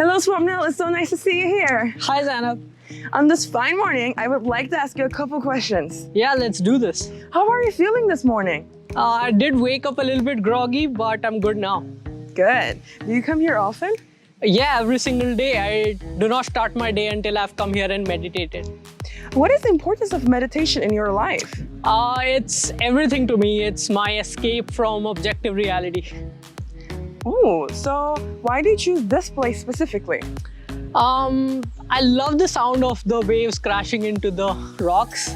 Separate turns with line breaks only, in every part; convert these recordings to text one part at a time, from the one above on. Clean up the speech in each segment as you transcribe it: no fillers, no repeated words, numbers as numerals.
Hello, Swapnil. It's so nice to see you here.
Hi, Zainab.
On this fine morning, I would like to ask you a couple questions.
Yeah, let's do this.
How are you feeling this morning?
I did wake up a little bit groggy, but I'm good now.
Good. Do you come here often?
Yeah, every single day. I do not start my day until I've come here and meditated.
What is the importance of meditation in your life?
It's everything to me. It's my escape from objective reality.
Oh, so why do you choose this place specifically?
I love the sound of the waves crashing into the rocks.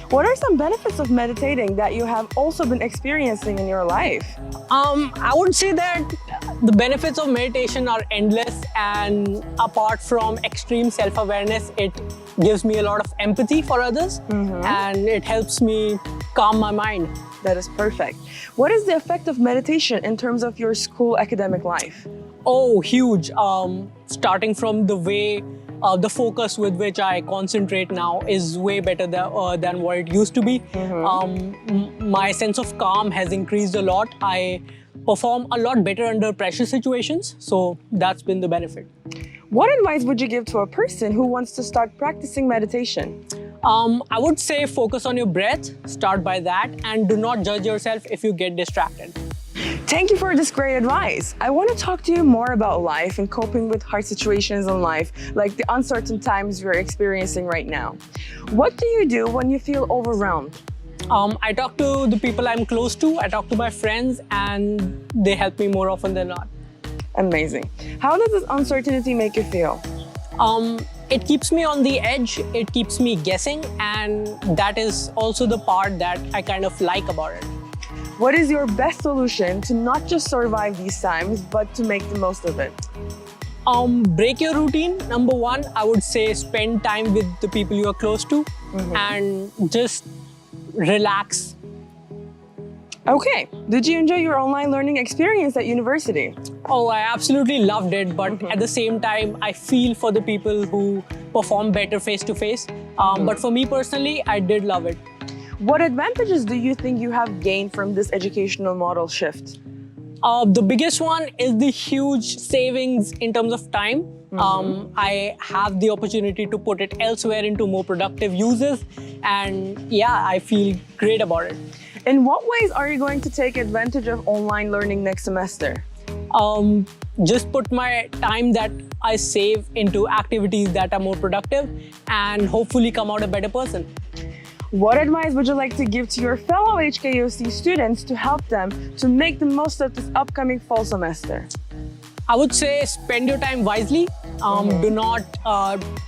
What are some benefits of meditating that you have also been experiencing in your life?
I would say that the benefits of meditation are endless, and apart from extreme self-awareness, it gives me a lot of empathy for others and it helps me calm my mind.
That is perfect. What is the effect of meditation in terms of your school academic life?
Oh, huge. Starting from the way the focus with which I concentrate now is way better than what it used to be. My sense of calm has increased a lot. I perform a lot better under pressure situations, so that's been the benefit.
What advice would you give to a person who wants to start practicing meditation?
I would say focus on your breath, start by that, and do not judge yourself if you get distracted.
Thank you for this great advice. I want to talk to you more about life and coping with hard situations in life, like the uncertain times we're experiencing right now. What do you do when you feel overwhelmed?
I talk to the people I'm close to, I talk to my friends, and they help me more often than not.
Amazing. How does this uncertainty make you feel?
It keeps me on the edge, it keeps me guessing, and that is also the part that I kind of like about it.
What is your best solution to not just survive these times, but to make the most of it?
Break your routine. Number one, I would say spend time with the people you are close to and just relax.
Okay. Did you enjoy your online learning experience at university?
Oh, I absolutely loved it, but at the same time, I feel for the people who perform better face-to-face. But for me personally, I did love it.
What advantages do you think you have gained from this educational model shift?
The biggest one is the huge savings in terms of time. I have the opportunity to put it elsewhere into more productive uses, and yeah, I feel great about it.
In what ways are you going to take advantage of online learning next semester?
Just put my time that I save into activities that are more productive and hopefully come out a better person.
What advice would you like to give to your fellow Hkuc students to help them to make the most of this upcoming fall semester?
I would say spend your time wisely. Do not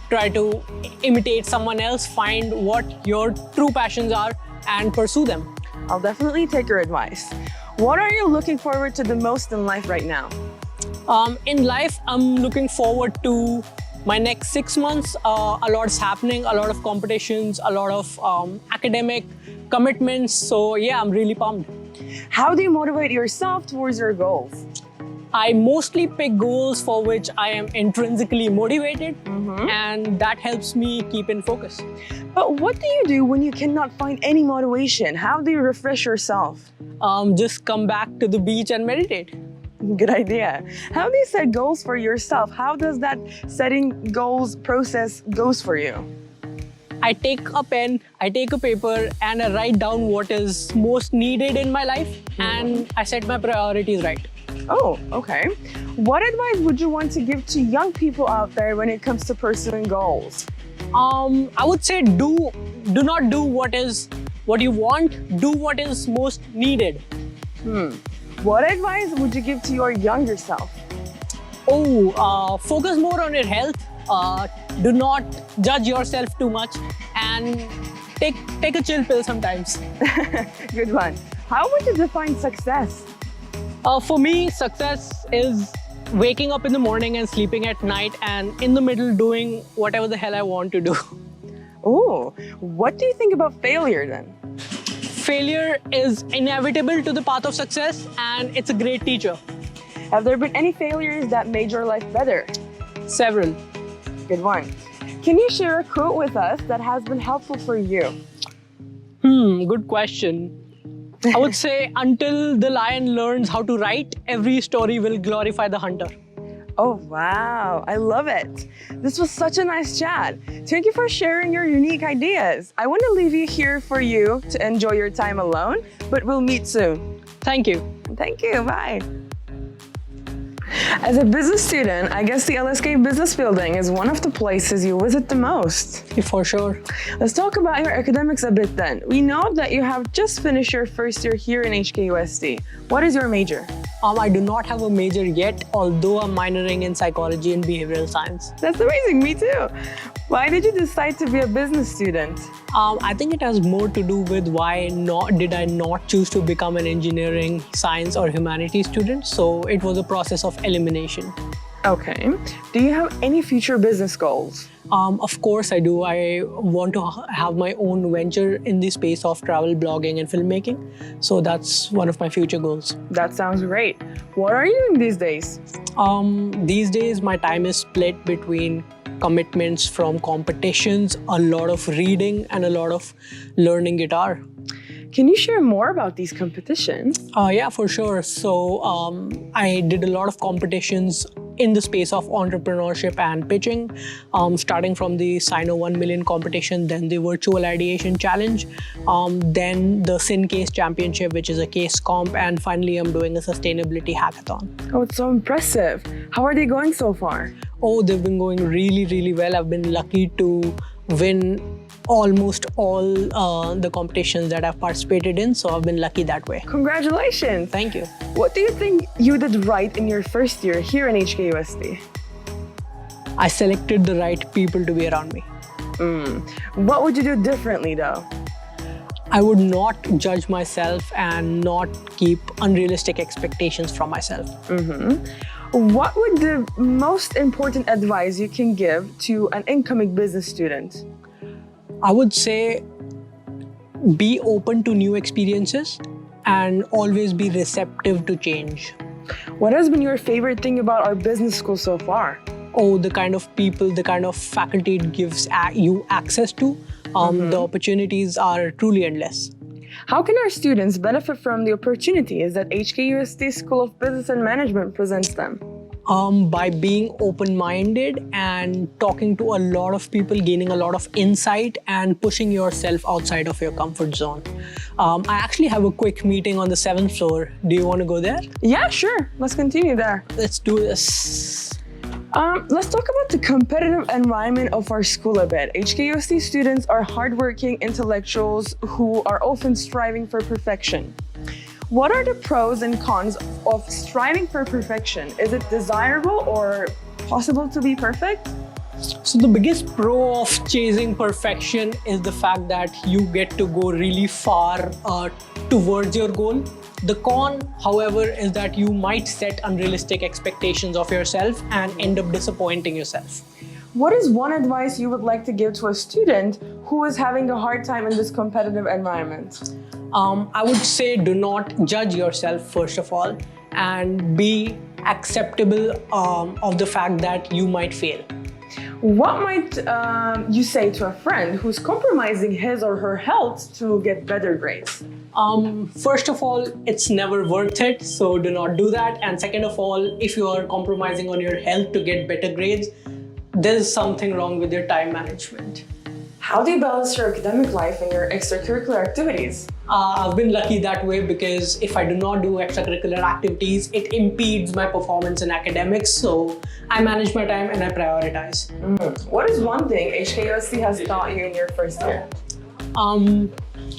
try to imitate someone else. Find what your true passions are and pursue them.
I'll definitely take your advice. What are you looking forward to the most in life right now?
In life, I'm looking forward to my next 6 months. A lot's happening, a lot of competitions, a lot of academic commitments. So yeah, I'm really pumped.
How do you motivate yourself towards your goals?
I mostly pick goals for which I am intrinsically motivated, and that helps me keep in focus.
But what do you do when you cannot find any motivation? How do you refresh yourself?
Just come back to the beach and meditate.
Good idea. How do you set goals for yourself? How does that setting goals process goes for you?
I take a pen, I take a paper, and I write down what is most needed in my life, and I set my priorities right.
Oh, okay. What advice would you want to give to young people out there when it comes to pursuing goals?
I would say do not do what you want, do what is most needed.
What advice would you give to your younger self?
Focus more on your health. Do not judge yourself too much, and take a chill pill sometimes.
Good one. How would you define success?
For me, success is waking up in the morning and sleeping at night, and in the middle doing whatever the hell I want to do.
Oh, what do you think about failure then?
Failure is inevitable to the path of success, and it's a great teacher.
Have there been any failures that made your life better?
Several.
Good one. Can you share a quote with us that has been helpful for you?
Good question. I would say, until the lion learns how to write, every story will glorify the hunter.
Oh, wow. I love it. This was such a nice chat. Thank you for sharing your unique ideas. I want to leave you here for you to enjoy your time alone, but we'll meet soon.
Thank you.
Thank you. Bye. As a business student, I guess the LSK Business Building is one of the places you visit the most.
For sure.
Let's talk about your academics a bit then. We know that you have just finished your first year here in Hkusd. What is your major?
I do not have a major yet, although I'm minoring in psychology and behavioral science.
That's amazing, me too. Why did you decide to be a business student?
I think it has more to do with why did I not choose to become an engineering, science or humanities student. So it was a process of elimination.
Okay. Do you have any future business goals?
Of course I do. I want to have my own venture in the space of travel blogging and filmmaking. So that's one of my future goals.
That sounds great. What are you doing these days?
These days my time is split between commitments from competitions, a lot of reading and a lot of learning guitar.
Can you share more about these competitions?
Yeah, for sure. So I did a lot of competitions in the space of entrepreneurship and pitching, starting from the Sino 1 million competition, then the virtual ideation challenge, then the Sin Case Championship, which is a case comp, and finally I'm doing a sustainability hackathon.
Oh, it's so impressive. How are they going so far?
Oh, they've been going really, really well. I've been lucky to win almost all the competitions that I've participated in, so I've been lucky that way.
Congratulations!
Thank you.
What do you think you did right in your first year here in Hkusd?
I selected the right people to be around me.
What would you do differently though?
I would not judge myself and not keep unrealistic expectations from myself.
What would the most important advice you can give to an incoming business student?
I would say be open to new experiences and always be receptive to change.
What has been your favorite thing about our business school so far?
Oh, the kind of people, the kind of faculty it gives you access to. The opportunities are truly endless.
How can our students benefit from the opportunities that Hkusd School of Business and Management presents them?
By being open-minded and talking to a lot of people, gaining a lot of insight and pushing yourself outside of your comfort zone. I actually have a quick meeting on the 7th floor. Do you want to go there?
Yeah, sure. Let's continue there.
Let's do this.
Let's talk about the competitive environment of our school a bit. Hkusd students are hardworking intellectuals who are often striving for perfection. What are the pros and cons of striving for perfection? Is it desirable or possible to be perfect?
So the biggest pro of chasing perfection is the fact that you get to go really far towards your goal. The con, however, is that you might set unrealistic expectations of yourself and end up disappointing yourself.
What is one advice you would like to give to a student who is having a hard time in this competitive environment?
I would say do not judge yourself, first of all, and be acceptable of the fact that you might fail.
What might you say to a friend who's compromising his or her health to get better grades?
First of all, it's never worth it, so do not do that. And second of all, if you are compromising on your health to get better grades, there's something wrong with your time management.
How do you balance your academic life and your extracurricular activities?
I've been lucky that way because if I do not do extracurricular activities, it impedes my performance in academics. So I manage my time and I prioritize.
What is one thing Hkusd has taught you in your first year?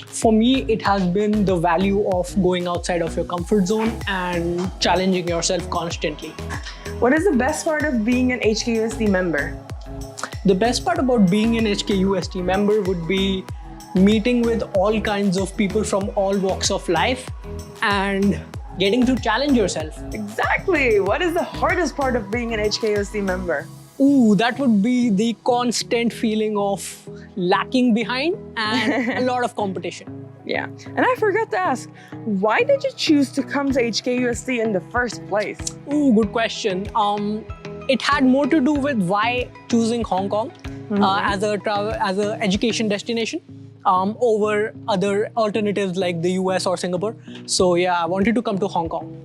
For me, it has been the value of going outside of your comfort zone and challenging yourself constantly.
What is the best part of being an Hkusd member?
The best part about being an Hkusd member would be meeting with all kinds of people from all walks of life and getting to challenge yourself.
Exactly. What is the hardest part of being an Hkusd member?
Ooh, that would be the constant feeling of lacking behind and a lot of competition.
Yeah. And I forgot to ask, why did you choose to come to Hkusd in the first place?
Ooh, good question. It had more to do with why choosing Hong Kong as an education destination. over other alternatives like the US or Singapore. So yeah, I wanted to come to Hong Kong.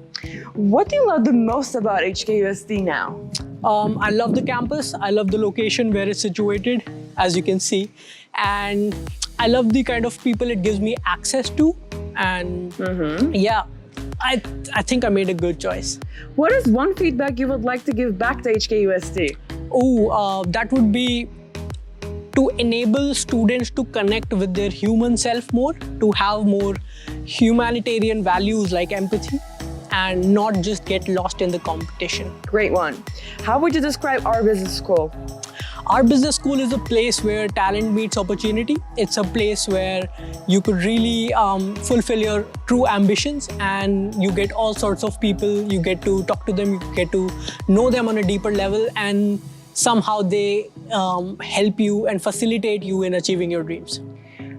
What do you love the most about HKUSD now?
I love the campus. I love the location where it's situated, as you can see. And I love the kind of people it gives me access to. And yeah, I think I made a good choice.
What is one feedback you would like to give back to HKUSD?
That would be to enable students to connect with their human self more, to have more humanitarian values like empathy, and not just get lost in the competition.
Great one. How would you describe our business school?
Our business school is a place where talent meets opportunity. It's a place where you could really fulfill your true ambitions, and you get all sorts of people. You get to talk to them, you get to know them on a deeper level, and somehow they help you and facilitate you in achieving your dreams.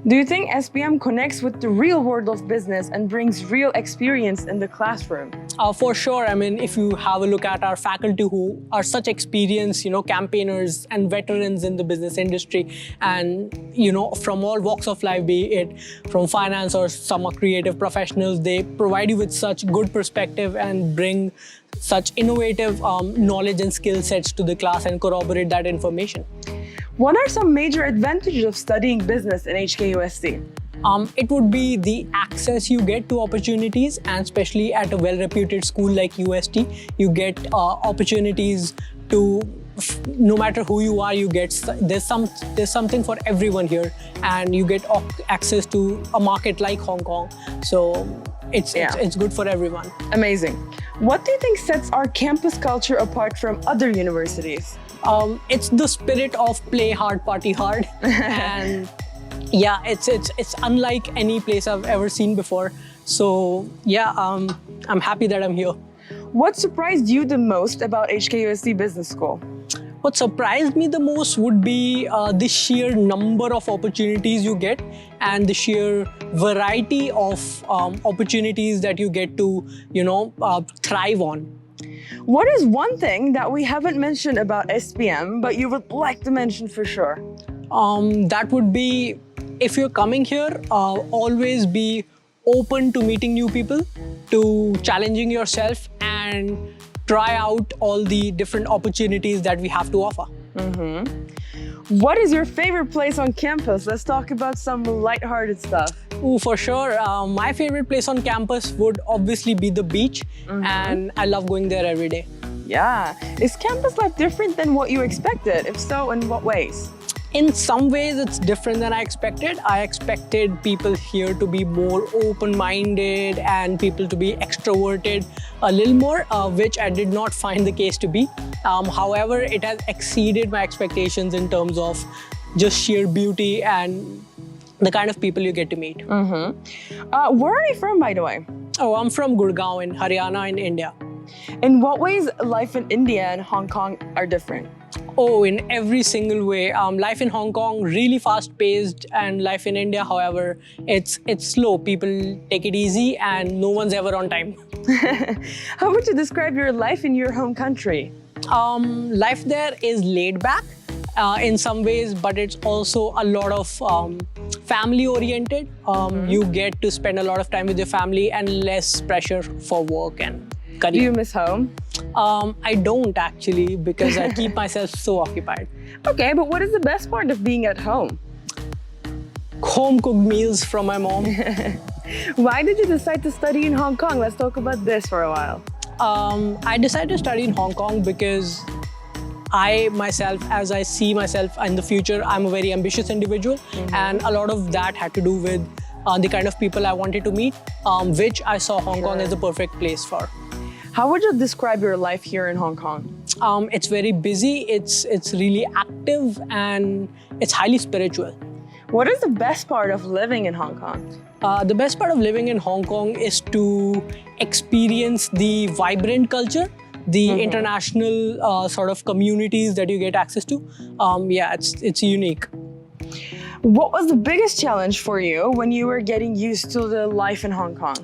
Do you think SPM connects with the real world of business and brings real experience in the classroom?
For sure. I mean, if you have a look at our faculty who are such experienced, campaigners and veterans in the business industry, and, from all walks of life, be it from finance or some creative professionals, they provide you with such good perspective and bring such innovative knowledge and skill sets to the class and corroborate that information.
What are some major advantages of studying business in HKUSD?
It would be the access you get to opportunities, and especially at a well-reputed school like UST, you get opportunities to, no matter who you are, you get there's something for everyone here, and you get access to a market like Hong Kong. So it's good for everyone.
Amazing. What do you think sets our campus culture apart from other universities?
It's the spirit of play hard, party hard, and yeah, it's unlike any place I've ever seen before. So yeah, I'm happy that I'm here.
What surprised you the most about HKUSD Business School?
What surprised me the most would be the sheer number of opportunities you get, and the sheer variety of opportunities that you get to, thrive on.
What is one thing that we haven't mentioned about SPM, but you would like to mention for sure?
That would be, if you're coming here, always be open to meeting new people, to challenging yourself, and try out all the different opportunities that we have to offer.
What is your favorite place on campus? Let's talk about some lighthearted stuff.
For sure. My favorite place on campus would obviously be the beach, and I love going there every day.
Yeah. Is campus life different than what you expected? If so, in what ways?
In some ways, it's different than I expected. I expected people here to be more open-minded and people to be extroverted a little more, which I did not find the case to be. However, it has exceeded my expectations in terms of just sheer beauty and the kind of people you get to meet.
Where are you from, by the way?
I'm from Gurgaon in Haryana in India.
In what ways life in India and Hong Kong are different?
In every single way. Life in Hong Kong, really fast-paced, and life in India, however, it's slow. People take it easy, and no one's ever on time.
How would you describe your life in your home country?
Life there is laid back in some ways, but it's also a lot of family-oriented. You get to spend a lot of time with your family and less pressure for work and career.
Do you miss home?
I don't actually, because I keep myself so occupied.
Okay, but what is the best part of being at home?
Home-cooked meals from my mom.
Why did you decide to study in Hong Kong? Let's talk about this for a while.
I decided to study in Hong Kong because I myself, as I see myself in the future, I'm a very ambitious individual, and a lot of that had to do with the kind of people I wanted to meet, which I saw Hong Kong as the perfect place for.
How would you describe your life here in Hong Kong?
It's very busy, it's really active, and it's highly spiritual.
What is the best part of living in Hong Kong?
The best part of living in Hong Kong is to experience the vibrant culture, the international sort of communities that you get access to. Yeah, it's unique.
What was the biggest challenge for you when you were getting used to the life in Hong Kong?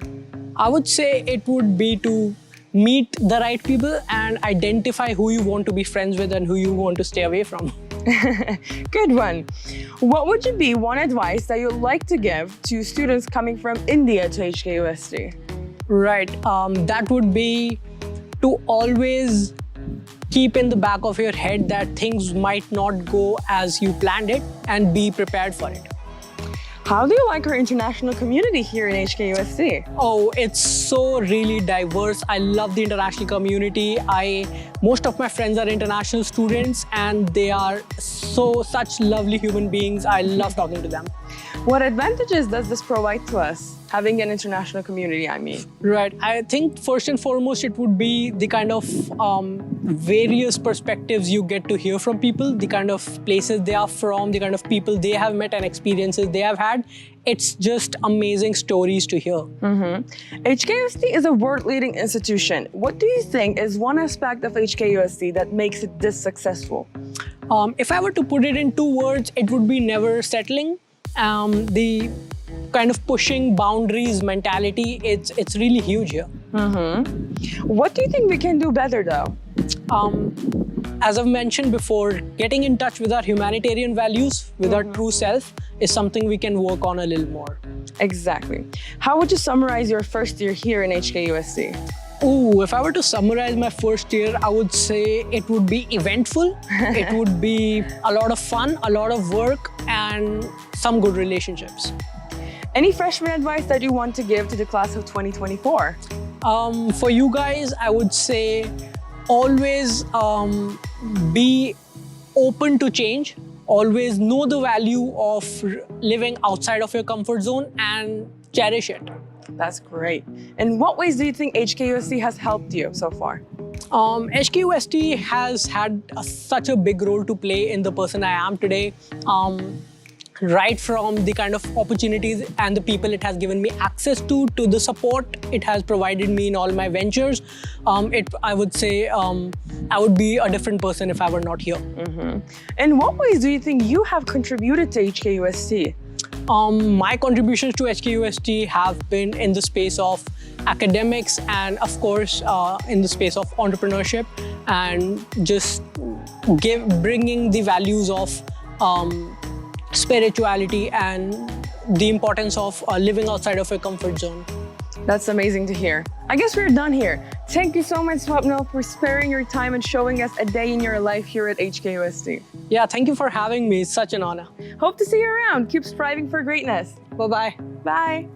I would say it would be to meet the right people and identify who you want to be friends with and who you want to stay away from.
Good one. What would be one advice that you'd like to give to students coming from India to Hkusd?
Right. That would be to always keep in the back of your head that things might not go as you planned it and be prepared for it.
How do you like our international community here in Hkusd?
Oh, it's so really diverse. I love the international community. Most of my friends are international students and they are such lovely human beings. I love talking to them.
What advantages does this provide to us, having an international community, I mean?
Right. I think first and foremost, it would be the kind of various perspectives you get to hear from people, the kind of places they are from, the kind of people they have met and experiences they have had. It's just amazing stories to hear.
Hkusd is a world-leading institution. What do you think is one aspect of Hkusd that makes it this successful?
If I were to put it in 2 words, it would be never settling. The kind of pushing boundaries mentality, it's really huge here.
What do you think we can do better though?
As I've mentioned before, getting in touch with our humanitarian values, with our true self, is something we can work on a little more.
Exactly. How would you summarize your first year here in Hkusd?
Ooh, if I were to summarize my first year, I would say it would be eventful. It would be a lot of fun, a lot of work, and some good relationships.
Any freshman advice that you want to give to the class of 2024?
For you guys, I would say always be open to change. Always know the value of living outside of your comfort zone and cherish it.
That's great. In what ways do you think Hkusd has helped you so far?
Hkusd has had such a big role to play in the person I am today. Right from the kind of opportunities and the people it has given me access to the support it has provided me in all my ventures. I would say I would be a different person if I were not here.
In what ways do you think you have contributed to Hkusd?
My contributions to Hkusd have been in the space of academics and of course in the space of entrepreneurship and just bringing the values of spirituality and the importance of living outside of your comfort zone.
That's amazing to hear. I guess we're done here. Thank you so much, Swapnil, for sparing your time and showing us a day in your life here at Hkusd.
Yeah, thank you for having me. It's such an honor.
Hope to see you around. Keep striving for greatness.
Bye-bye.
Bye.